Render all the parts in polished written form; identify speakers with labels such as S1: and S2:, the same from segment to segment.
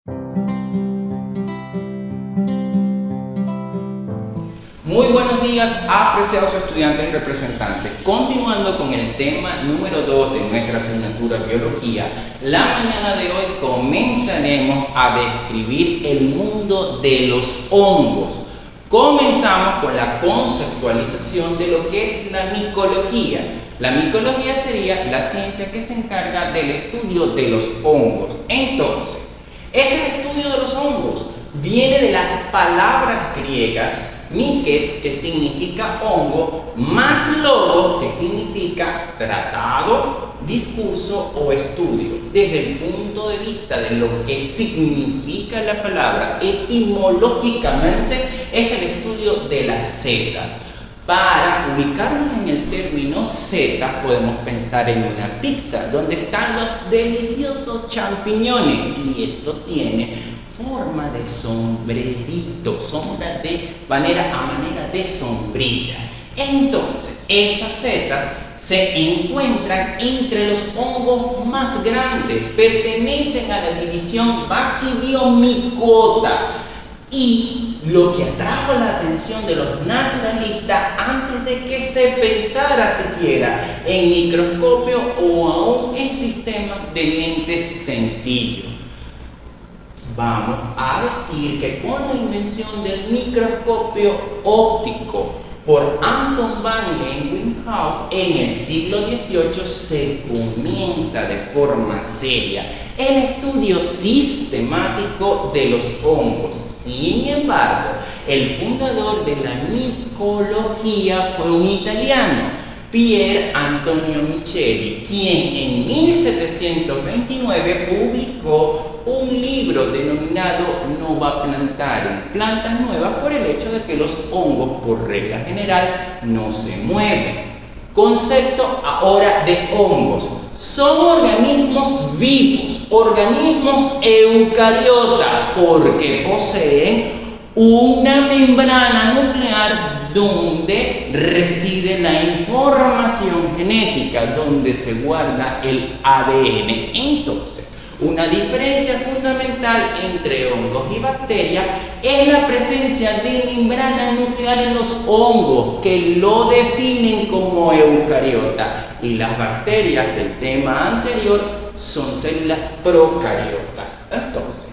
S1: Muy buenos días, apreciados estudiantes y representantes. Continuando con el tema número 2 de nuestra asignatura Biología, la mañana de hoy comenzaremos a describir el mundo de los hongos. Comenzamos con la conceptualización de lo que es la micología. La micología sería la ciencia que se encarga del estudio de los hongos. Entonces, ese estudio de los hongos viene de las palabras griegas miques, que significa hongo, más logo, que significa tratado, discurso o estudio. Desde el punto de vista de lo que significa la palabra, etimológicamente es el estudio de las setas. Para ubicarnos en el término setas, podemos pensar en una pizza, donde están los deliciosos champiñones, y esto tiene forma de sombrerito, a manera de sombrilla. Entonces, esas setas se encuentran entre los hongos más grandes, pertenecen a la división Basidiomycota. Y lo que atrajo la atención de los naturalistas antes de que se pensara siquiera en microscopio o aún en sistemas de lentes sencillos. Vamos a decir que con la invención del microscopio óptico por Anton van Leeuwenhoek en el siglo XVIII se comienza de forma seria el estudio sistemático de los hongos. Sin embargo, el fundador de la micología fue un italiano, Pier Antonio Micheli, quien en 1729 publicó un libro denominado Nova Plantarum, plantas nuevas, por el hecho de que los hongos, por regla general, no se mueven. Concepto ahora de hongos. Son organismos vivos, organismos eucariotas, porque poseen una membrana nuclear donde reside la información genética, donde se guarda el ADN. Entonces, una diferencia fundamental entre hongos y bacterias es la presencia de membrana nuclear en los hongos, que lo definen como eucariota, y las bacterias del tema anterior son células procariotas. Entonces,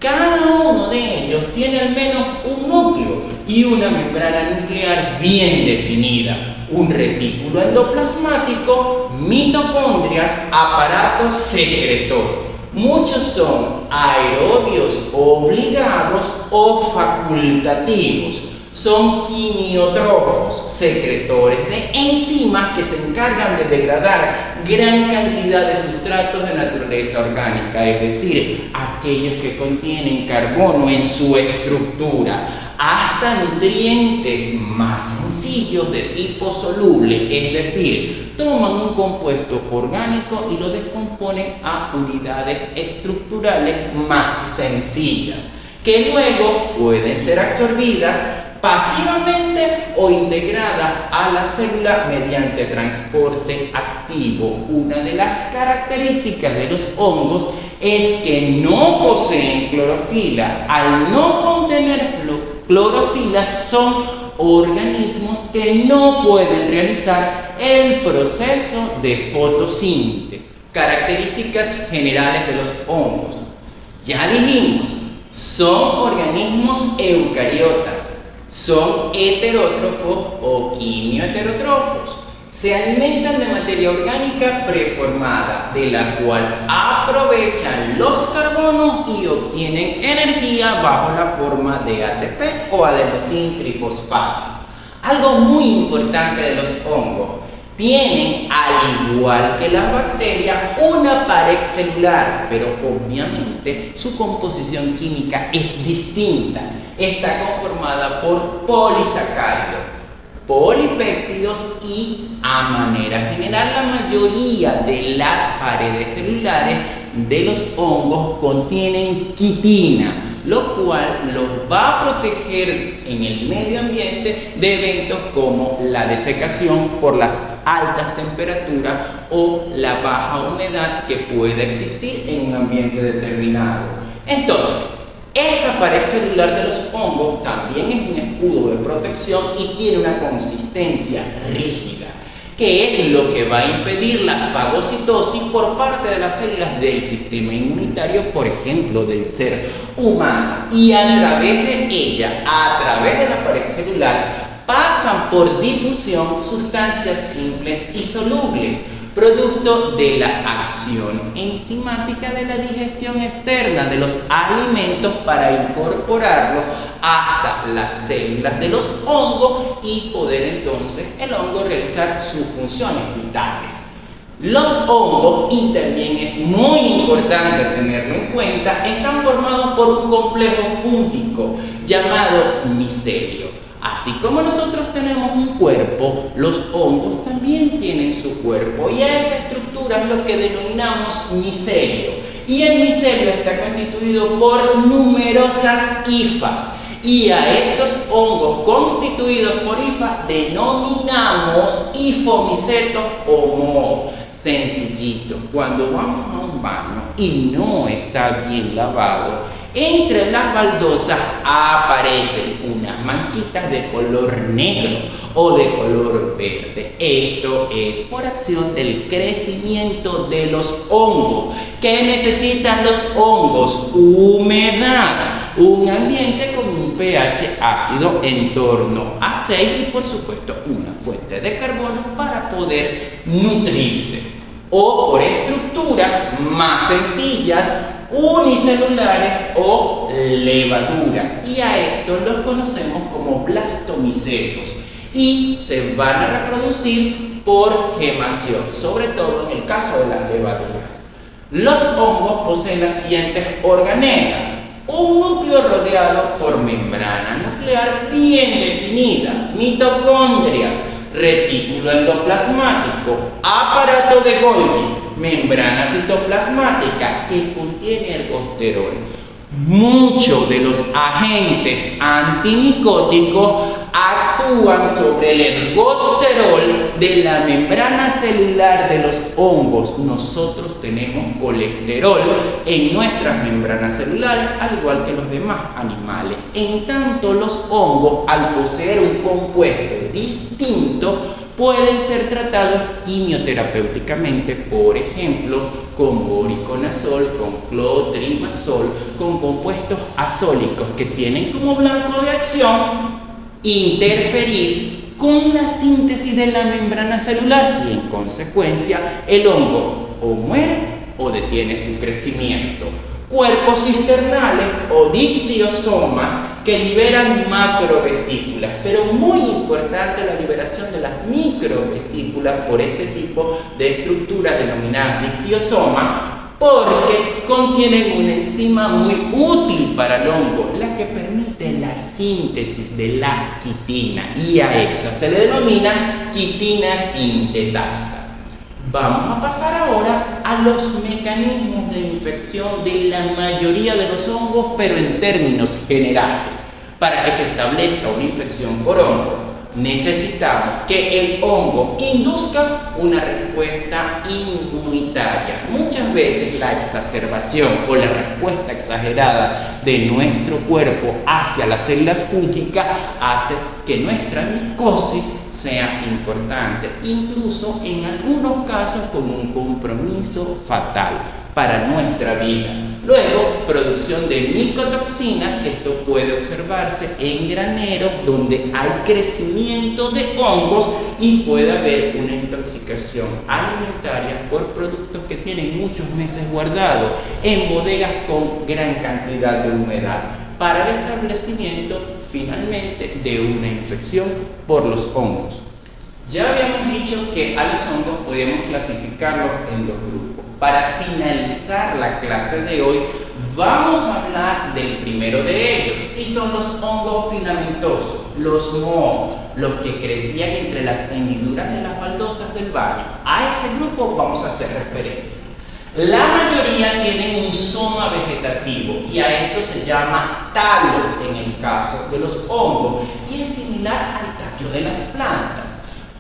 S1: cada uno de ellos tiene al menos un núcleo y una membrana nuclear bien definida, un retículo endoplasmático, mitocondrias, aparato secretor. Muchos son aerobios obligados o facultativos. Son quimiotrófos, secretores de enzimas que se encargan de degradar gran cantidad de sustratos de naturaleza orgánica, es decir, aquellos que contienen carbono en su estructura, hasta nutrientes más sencillos de tipo soluble, es decir, toman un compuesto orgánico y lo descomponen a unidades estructurales más sencillas, que luego pueden ser absorbidas pasivamente o integradas a la célula mediante transporte activo. Una de las características de los hongos es que no poseen clorofila. Al no contener clorofila, son organismos que no pueden realizar el proceso de fotosíntesis. Características generales de los hongos. Ya dijimos, son organismos eucariotas. Son heterótrofos o quimioheterótrofos. Se alimentan de materia orgánica preformada, de la cual aprovechan los carbonos y obtienen energía bajo la forma de ATP o adenosín trifosfato. Algo muy importante de los hongos: tienen, al igual que las bacterias, una pared celular, pero obviamente su composición química es distinta. Está conformada por polisacáridos, polipéptidos y, a manera general, la mayoría de las paredes celulares de los hongos contienen quitina, lo cual los va a proteger en el medio ambiente de eventos como la desecación por las altas temperaturas o la baja humedad que puede existir en un ambiente determinado. Entonces, pared celular de los hongos también es un escudo de protección y tiene una consistencia rígida, que es lo que va a impedir la fagocitosis por parte de las células del sistema inmunitario, por ejemplo, del ser humano. Y a través de ella, a través de la pared celular, pasan por difusión sustancias simples y solubles, producto de la acción enzimática de la digestión externa de los alimentos para incorporarlos hasta las células de los hongos y poder entonces el hongo realizar sus funciones vitales. Los hongos, y también es muy importante tenerlo en cuenta, están formados por un complejo fúngico llamado micelio. Así como nosotros tenemos un cuerpo, los hongos también tienen su cuerpo y a esa estructura es lo que denominamos micelio. Y el micelio está constituido por numerosas hifas. Y a estos hongos constituidos por hifas denominamos hifomicetos o mohos. Sencillito, cuando vamos a un baño y no está bien lavado, entre las baldosas aparecen unas manchitas de color negro o de color verde. Esto es por acción del crecimiento de los hongos. ¿Qué necesitan los hongos? Humedad, un ambiente con un pH ácido en torno a 6 y por supuesto una fuente de carbono para poder nutrirse. O por estructuras más sencillas, unicelulares o levaduras, y a estos los conocemos como blastomicetos y se van a reproducir por gemación, sobre todo en el caso de las levaduras. Los hongos poseen las siguientes organelas: un núcleo rodeado por membrana nuclear bien definida, mitocondrias, retículo endoplasmático, aparato de Golgi, membrana citoplasmática que contiene ergosterol. Muchos de los agentes antimicóticos actúan sobre el ergosterol de la membrana celular de los hongos. Nosotros tenemos colesterol en nuestras membranas celulares, al igual que los demás animales. En tanto, los hongos, al poseer un compuesto distinto, pueden ser tratados quimioterapéuticamente, por ejemplo, con voriconazol, con clotrimazol, con compuestos azólicos que tienen como blanco de acción interferir con la síntesis de la membrana celular y en consecuencia el hongo o muere o detiene su crecimiento. Cuerpos cisternales o dictiosomas que liberan macrovesículas, pero muy importante la liberación de las microvesículas por este tipo de estructuras denominadas dictiosomas, porque contienen una enzima muy útil para el hongo, la que permite la síntesis de la quitina, y a esta se le denomina quitina sintetasa. Vamos a pasar ahora a los mecanismos de infección de la mayoría de los hongos, pero en términos generales. Para que se establezca una infección por hongo, necesitamos que el hongo induzca una respuesta inmunitaria. Muchas veces la exacerbación o la respuesta exagerada de nuestro cuerpo hacia las células fúngicas hace que nuestra micosis sea importante, incluso en algunos casos con un compromiso fatal para nuestra vida. Luego, producción de micotoxinas. Esto puede observarse en graneros donde hay crecimiento de hongos y puede haber una intoxicación alimentaria por productos que tienen muchos meses guardados en bodegas con gran cantidad de humedad, para el establecimiento finalmente de una infección por los hongos. Ya habíamos dicho que a los hongos podemos clasificarlos en dos grupos. Para finalizar la clase de hoy, vamos a hablar del primero de ellos, y son los hongos filamentosos, los mohos, los que crecían entre las hendiduras de las baldosas del baño. A ese grupo vamos a hacer referencia. La mayoría tienen un soma vegetativo y a esto se llama talo en el caso de los hongos, y es similar al tallo de las plantas.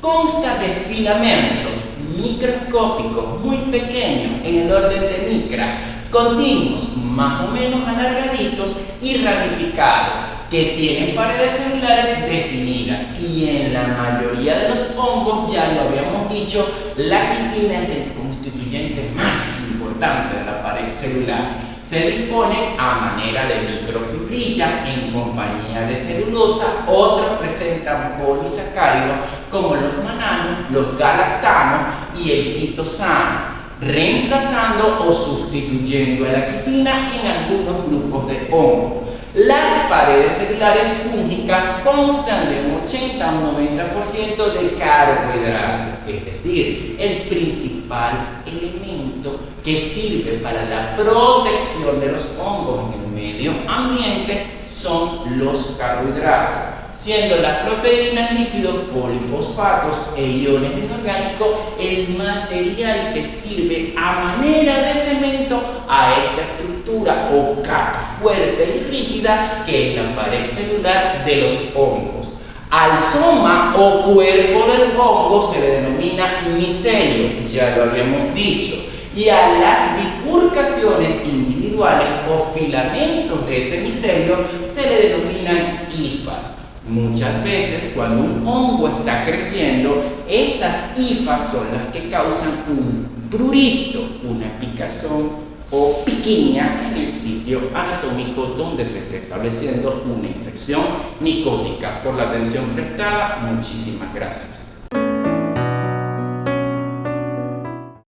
S1: Consta de filamentos microscópicos muy pequeños, en el orden de micra, continuos, más o menos alargaditos y ramificados, que tienen paredes celulares definidas. Y en la mayoría de los hongos, ya lo habíamos dicho, la quitina es el constituyente más importante de la pared celular. Se dispone a manera de microfibrilla en compañía de celulosa. Otros presentan polisacáridos como los mananos, los galactanos y el quitosano, reemplazando o sustituyendo a la quitina en algunos grupos de hongos. Las paredes celulares fúngicas constan de un 80 a un 90% de carbohidratos, es decir, el principal elemento que sirve para la protección de los hongos en el medio ambiente son los carbohidratos, siendo las proteínas, lípidos, polifosfatos e iones inorgánicos el material que sirve a manera de cemento a esta estructura o capa fuerte y rígida que es la pared celular de los hongos. Al soma o cuerpo del hongo se le denomina micelio, ya lo habíamos dicho, y a las bifurcaciones individuales o filamentos de ese micelio se le denominan hifas. Muchas veces, cuando un hongo está creciendo, esas hifas son las que causan un prurito, una picazón o piquiña en el sitio anatómico donde se está estableciendo una infección micótica. Por la atención prestada, muchísimas gracias.